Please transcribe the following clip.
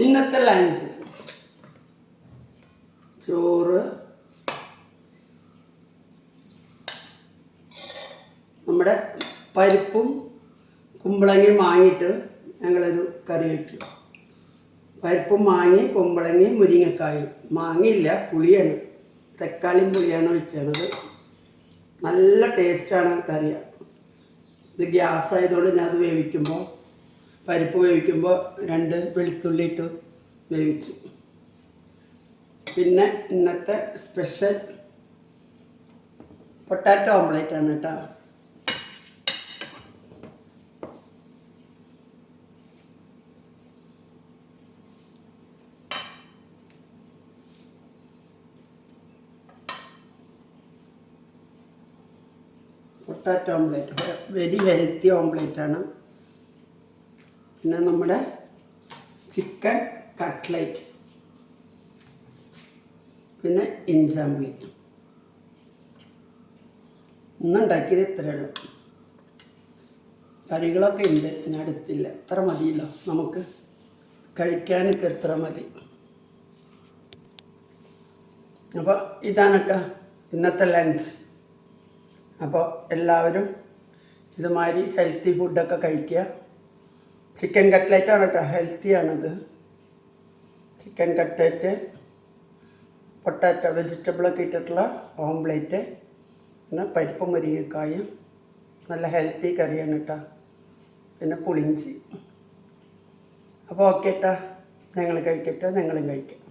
ഇന്നത്തെ ലഞ്ച് ചോറ്, നമ്മുടെ പരിപ്പും കുമ്പളങ്ങയും വാങ്ങിയിട്ട് ഞങ്ങളൊരു കറി വയ്ക്കും. പരിപ്പും മാങ്ങി കുമ്പളങ്ങി മുരിങ്ങക്കായും. മാങ്ങയില്ല, പുളിയാണ്, തക്കാളിയും പുളിയാണ് ഒഴിച്ചത്. നല്ല ടേസ്റ്റാണ് കറി. ഇത് ഗ്യാസ് ആയതുകൊണ്ട് ഞാൻ അത് വേവിക്കുമ്പോൾ, പരിപ്പ് വേവിക്കുമ്പോൾ 2 വെളുത്തുള്ളി ഇട്ട് വേവിച്ചു. പിന്നെ ഇന്നത്തെ സ്പെഷ്യൽ പൊട്ടാറ്റോ ഓംപ്ലേറ്റ് ആണ് കേട്ടോ. പൊട്ടാറ്റോ ഓംപ്ലേറ്റ് വെരി ഹെൽത്തി ഓംപ്ലേറ്റാണ്. പിന്നെ നമ്മുടെ ചിക്കൻ കട്ട്ലേറ്റ്, പിന്നെ ഇഞ്ചാമ്പുളി. ഇന്നുണ്ടാക്കിയത് ഇത്രയേ ഉള്ളൂ. കറികളൊക്കെ ഉണ്ട്, ഞാൻ എടുത്തില്ല. ഇത്ര മതിയല്ലോ നമുക്ക് കഴിക്കാനൊക്കെ, എത്ര മതി. അപ്പോൾ ഇതാണ് കേട്ടോ ഇന്നത്തെ ലഞ്ച്. അപ്പോൾ എല്ലാവരും ഇതുമാതിരി ഹെൽത്തി ഫുഡൊക്കെ കഴിക്കുക. ചിക്കൻ കട്ട്ലേറ്റാണ് കേട്ടോ, ഹെൽത്തിയാണത്. ചിക്കൻ കട്ട്ലേറ്റ്, പൊട്ടാറ്റോ വെജിറ്റബിളൊക്കെ ഇട്ടിട്ടുള്ള ഓംപ്ലേറ്റ്, പിന്നെ പരിപ്പ് മുരിങ്ങക്കായും, നല്ല ഹെൽത്തി കറിയാണ് കേട്ടോ. പിന്നെ പുളിഞ്ചി. അപ്പോൾ ഓക്കെ കേട്ടോ, ഞങ്ങൾ കഴിക്കട്ടെ, നിങ്ങളും കഴിക്കാം.